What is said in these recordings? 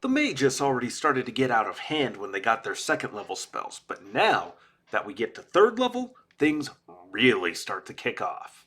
The Magus already started to get out of hand when they got their second level spells, but now that we get to third level, things really start to kick off.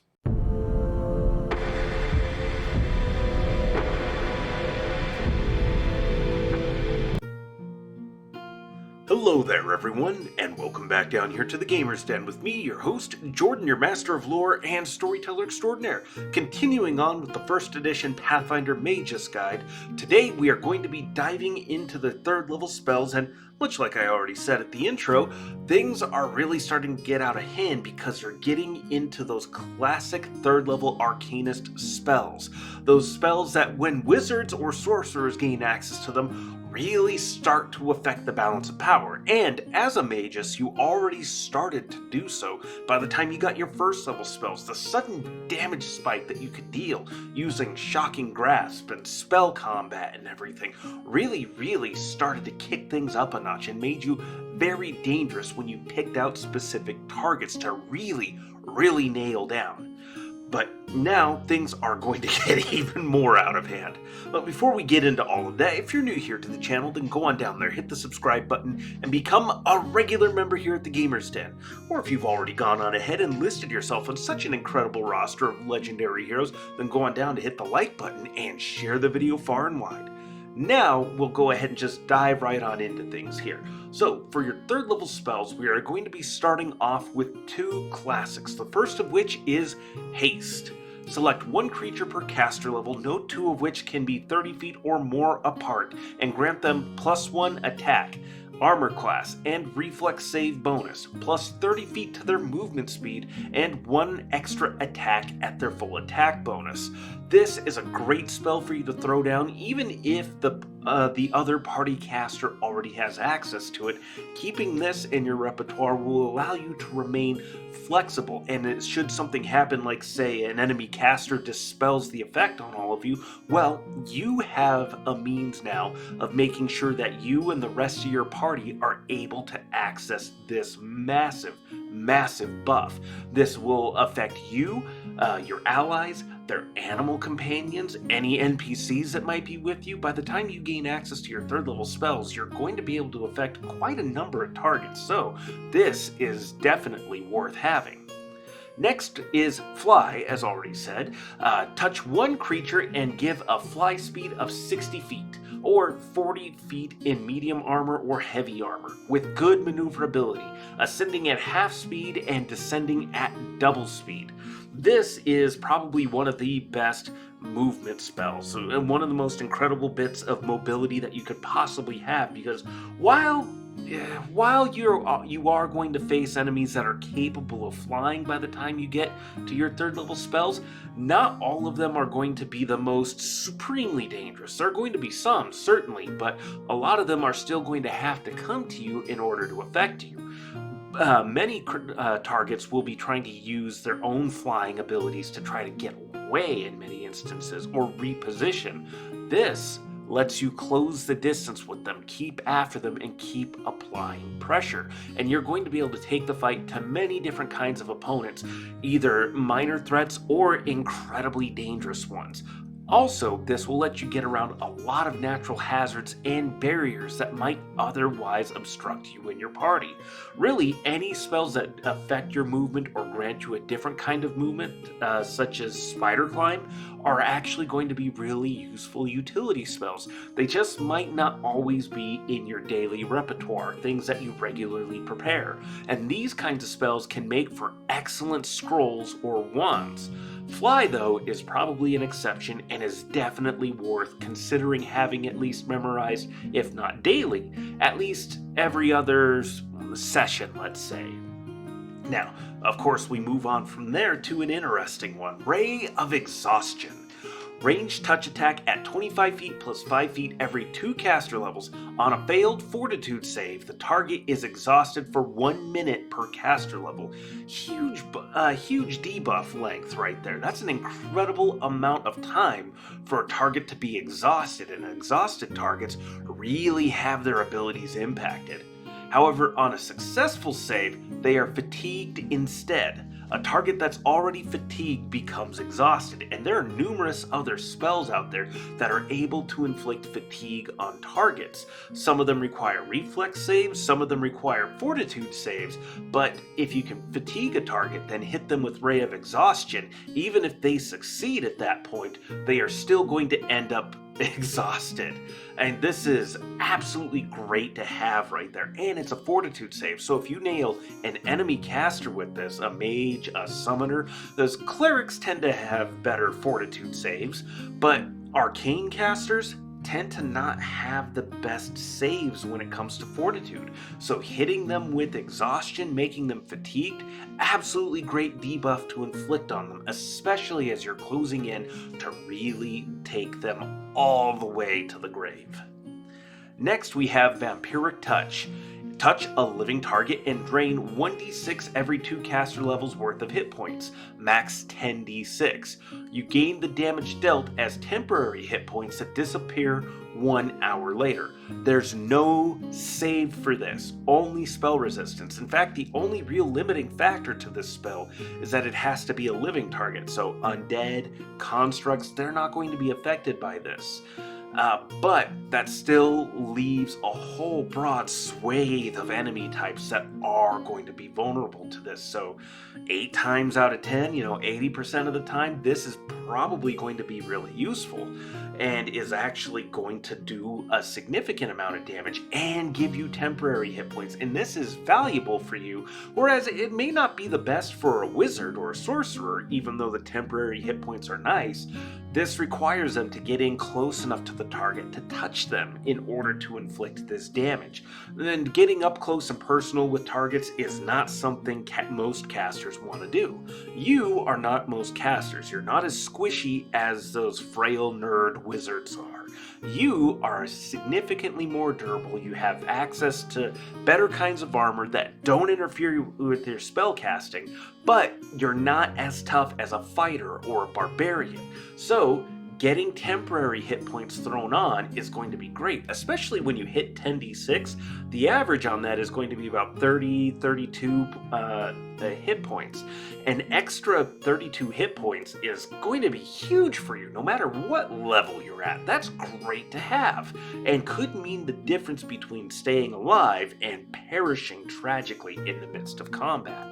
Hello there everyone, and welcome back down here to the Gamer's Den with me, your host, Jordan, your Master of Lore and Storyteller Extraordinaire. Continuing on with the first edition Pathfinder Magus guide, today we are going to be diving into the third level spells, and much like I already said at the intro, things are really starting to get out of hand because you're getting into those classic third level arcanist spells. Those spells that when wizards or sorcerers gain access to them, really start to affect the balance of power, and as a magus, you already started to do so by the time you got your first level spells. The sudden damage spike that you could deal using Shocking Grasp and spell combat and everything really started to kick things up a notch and made you very dangerous when you picked out specific targets to really nail down. But now things are going to get even more out of hand. But before we get into all of that, if you're new here to the channel, then go on down there, hit the subscribe button, and become a regular member here at the Gamer's Den. Or if you've already gone on ahead and listed yourself on such an incredible roster of legendary heroes, then go on down to hit the like button and share the video far and wide. Now, we'll go ahead and just dive right on into things here. So, for your third level spells, we are going to be starting off with two classics, the first of which is Haste. Select one creature per caster level, no two of which can be 30 feet or more apart, and grant them +1 attack, armor class, and reflex save bonus, plus 30 feet to their movement speed, and 1 extra attack at their full attack bonus. This is a great spell for you to throw down even if the other party caster already has access to it. Keeping this in your repertoire will allow you to remain flexible, and should something happen, like say an enemy caster dispels the effect on all of you, well, you have a means now of making sure that you and the rest of your party are able to access this massive buff. This will affect you, your allies, their animal companions, any NPCs that might be with you. By the time you gain access to your third level spells, you're going to be able to affect quite a number of targets, so this is definitely worth having. Next is Fly, as already said. Touch one creature and give a fly speed of 60 feet, or 40 feet in medium armor or heavy armor, with good maneuverability, ascending at half speed and descending at double speed. This is probably one of the best movement spells, and one of the most incredible bits of mobility that you could possibly have, because while you are going to face enemies that are capable of flying by the time you get to your third level spells, not all of them are going to be the most supremely dangerous. There are going to be some, certainly, but a lot of them are still going to have to come to you in order to affect you. Many targets will be trying to use their own flying abilities to try to get away in many instances, or reposition. This lets you close the distance with them, keep after them, and keep applying pressure. And you're going to be able to take the fight to many different kinds of opponents, either minor threats or incredibly dangerous ones. Also, this will let you get around a lot of natural hazards and barriers that might otherwise obstruct you and your party. Really, any spells that affect your movement or grant you a different kind of movement, such as spider climb, are actually going to be really useful utility spells. They just might not always be in your daily repertoire, things that you regularly prepare. And these kinds of spells can make for excellent scrolls or wands. Fly, though, is probably an exception and is definitely worth considering having at least memorized, if not daily, at least every other session, let's say. Now, of course, we move on from there to an interesting one, Ray of Exhaustion. Ranged touch attack at 25 feet plus 5 feet every 2 caster levels. On a failed fortitude save, the target is exhausted for 1 minute per caster level. Huge debuff length right there. That's an incredible amount of time for a target to be exhausted, and exhausted targets really have their abilities impacted. However, on a successful save, they are fatigued instead. A target that's already fatigued becomes exhausted, and there are numerous other spells out there that are able to inflict fatigue on targets. Some of them require reflex saves, some of them require fortitude saves, but if you can fatigue a target, then hit them with Ray of Exhaustion, even if they succeed at that point, they are still going to end up exhausted. And this is absolutely great to have right there, and it's a fortitude save, so if you nail an enemy caster with this, a mage, a summoner, those clerics tend to have better fortitude saves, but arcane casters tend to not have the best saves when it comes to fortitude. So hitting them with exhaustion, making them fatigued, absolutely great debuff to inflict on them, especially as you're closing in to really take them all the way to the grave. Next we have Vampiric Touch. Touch a living target and drain 1d6 every 2 caster levels worth of hit points, max 10d6. You gain the damage dealt as temporary hit points that disappear 1 hour later. There's no save for this, only spell resistance. In fact, the only real limiting factor to this spell is that it has to be a living target, so undead, constructs, they're not going to be affected by this. But that still leaves a whole broad swathe of enemy types that are going to be vulnerable to this. So 8 times out of 10, 80% of the time, this is probably going to be really useful and is actually going to do a significant amount of damage and give you temporary hit points. And this is valuable for you, whereas it may not be the best for a wizard or a sorcerer, even though the temporary hit points are nice. This requires them to get in close enough to the target to touch them in order to inflict this damage. Then getting up close and personal with targets is not something most casters want to do. You are not most casters. You're not as squishy as those frail nerd wizards are. You are significantly more durable. You have access to better kinds of armor that don't interfere with your spellcasting, but you're not as tough as a fighter or a barbarian. So getting temporary hit points thrown on is going to be great, especially when you hit 10d6. The average on that is going to be about 32 hit points. An extra 32 hit points is going to be huge for you, no matter what level you're at. That's great to have, and could mean the difference between staying alive and perishing tragically in the midst of combat.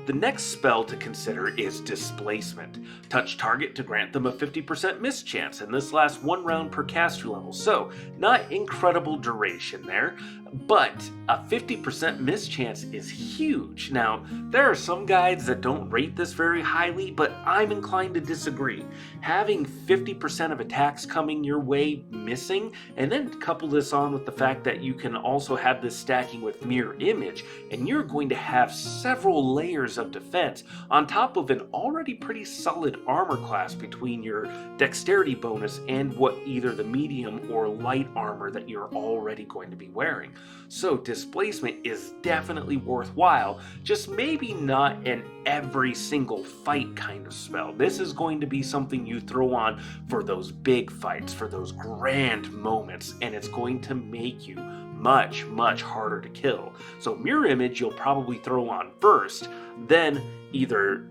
The next spell to consider is Displacement. Touch target to grant them a 50% miss chance, and this lasts 1 round per caster level, so not incredible duration there, but a 50% miss chance is huge. Now, there are some guides that don't rate this very highly, but I'm inclined to disagree. Having 50% of attacks coming your way missing, and then couple this on with the fact that you can also have this stacking with Mirror Image, and you're going to have several layers of defense on top of an already pretty solid armor class between your dexterity bonus and what either the medium or light armor that you're already going to be wearing. So Displacement is definitely worthwhile, just maybe not an every single fight kind of spell. This is going to be something you throw on for those big fights, for those grand moments, and it's going to make you much, much harder to kill. So Mirror Image you'll probably throw on first, then either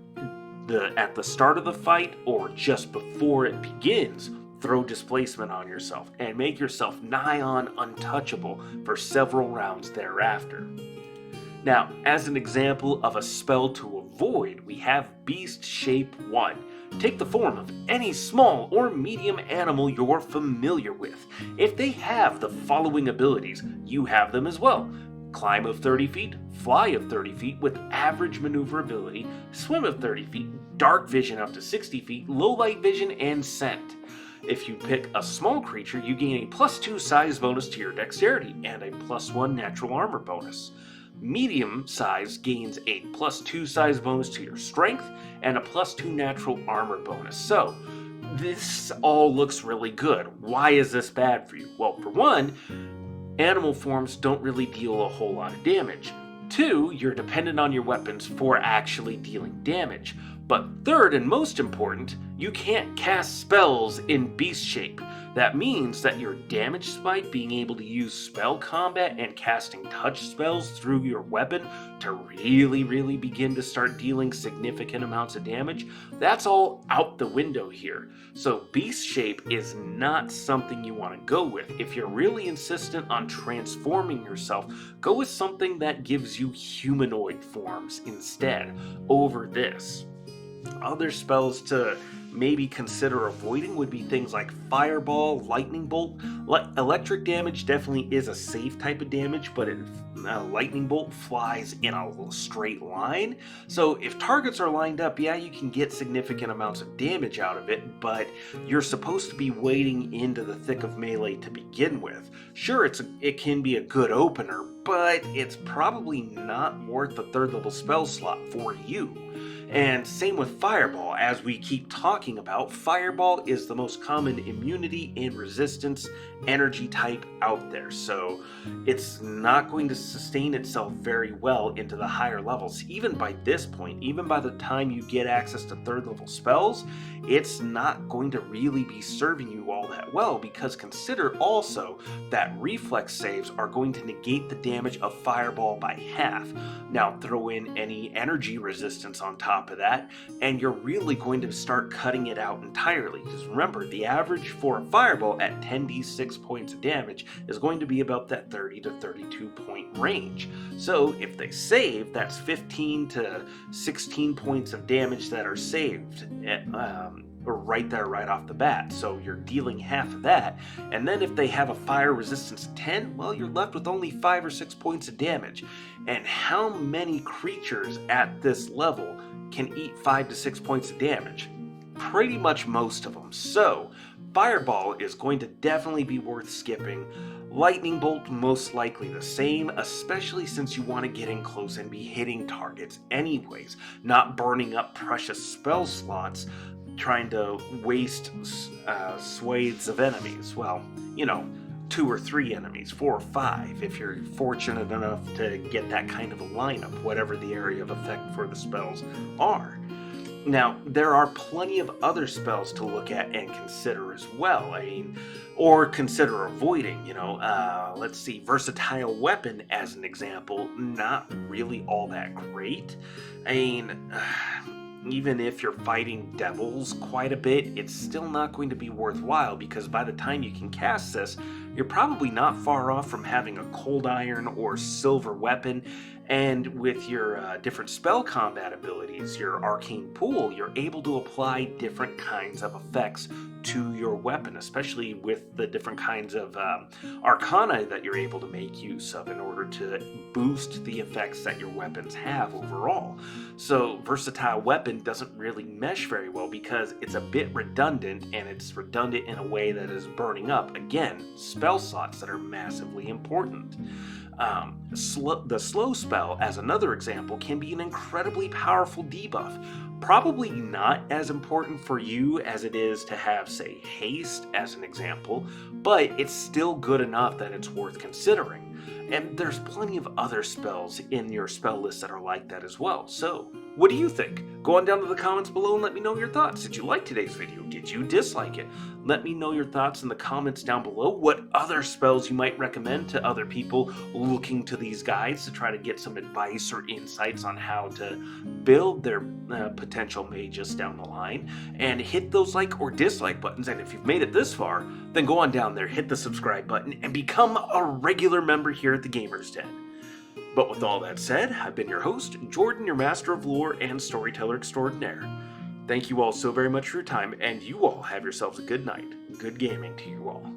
at the start of the fight or just before it begins, throw Displacement on yourself and make yourself nigh on untouchable for several rounds thereafter. Now, as an example of a spell to avoid, we have Beast Shape 1. Take the form of any small or medium animal you're familiar with. If they have the following abilities, you have them as well. Climb of 30 feet, fly of 30 feet with average maneuverability, swim of 30 feet, dark vision up to 60 feet, low light vision, and scent. If you pick a small creature, you gain a +2 size bonus to your dexterity and a +1 natural armor bonus. Medium size gains a +2 size bonus to your strength and a +2 natural armor bonus. So this all looks really good. Why is this bad for you? Well, for one, animal forms don't really deal a whole lot of damage. 2, you're dependent on your weapons for actually dealing damage. But third and most important, you can't cast spells in beast shape. That means that your damage spike, being able to use spell combat and casting touch spells through your weapon to really begin to start dealing significant amounts of damage, that's all out the window here. So beast shape is not something you want to go with. If you're really insistent on transforming yourself, go with something that gives you humanoid forms instead over this. Other spells to maybe consider avoiding would be things like Fireball, Lightning Bolt. Electric damage definitely is a safe type of damage, but Lightning Bolt flies in a straight line. So if targets are lined up, yeah, you can get significant amounts of damage out of it, but you're supposed to be wading into the thick of melee to begin with. Sure, it can be a good opener, but it's probably not worth a third level spell slot for you. And same with Fireball. As we keep talking about, Fireball is the most common immunity and resistance energy type out there, so it's not going to sustain itself very well into the higher levels. Even by this point, even by the time you get access to third level spells, it's not going to really be serving you all that well, because consider also that reflex saves are going to negate the damage of Fireball by half. Now throw in any energy resistance on top of that, and you're really going to start cutting it out entirely. Because remember, the average for a Fireball at 10d6 points of damage is going to be about that 30 to 32 point range. So if they save, that's 15 to 16 points of damage that are saved right there, right off the bat. So you're dealing half of that. And then if they have a fire resistance of 10, well, you're left with only 5 or 6 points of damage. And how many creatures at this level can eat 5 to 6 points of damage? Pretty much most of them. So Fireball is going to definitely be worth skipping. Lightning Bolt most likely the same, especially since you want to get in close and be hitting targets anyways, not burning up precious spell slots trying to waste swathes of enemies. Well, 2 or 3 enemies, 4 or 5, if you're fortunate enough to get that kind of a lineup, whatever the area of effect for the spells are. Now, there are plenty of other spells to look at and consider as well. Or consider avoiding, let's see, Versatile Weapon as an example, not really all that great. Even if you're fighting devils quite a bit, it's still not going to be worthwhile, because by the time you can cast this, you're probably not far off from having a cold iron or silver weapon. And with your different spell combat abilities, your arcane pool, you're able to apply different kinds of effects to your weapon, especially with the different kinds of arcana that you're able to make use of in order to boost the effects that your weapons have overall. So Versatile Weapon doesn't really mesh very well because it's a bit redundant, and it's redundant in a way that is burning up, again, spell slots that are massively important. The slow spell, as another example, can be an incredibly powerful debuff. Probably not as important for you as it is to have, say, haste as an example, but it's still good enough that it's worth considering. And there's plenty of other spells in your spell list that are like that as well. So, what do you think? Go on down to the comments below and let me know your thoughts. Did you like today's video? Did you dislike it? Let me know your thoughts in the comments down below. What other spells you might recommend to other people looking to these guides to try to get some advice or insights on how to build their potential mages down the line. And hit those like or dislike buttons. And if you've made it this far, then go on down there, hit the subscribe button, and become a regular member here at the Gamer's Den. But with all that said, I've been your host, Jordan, your master of lore and storyteller extraordinaire. Thank you all so very much for your time, and you all have yourselves a good night. Good gaming to you all.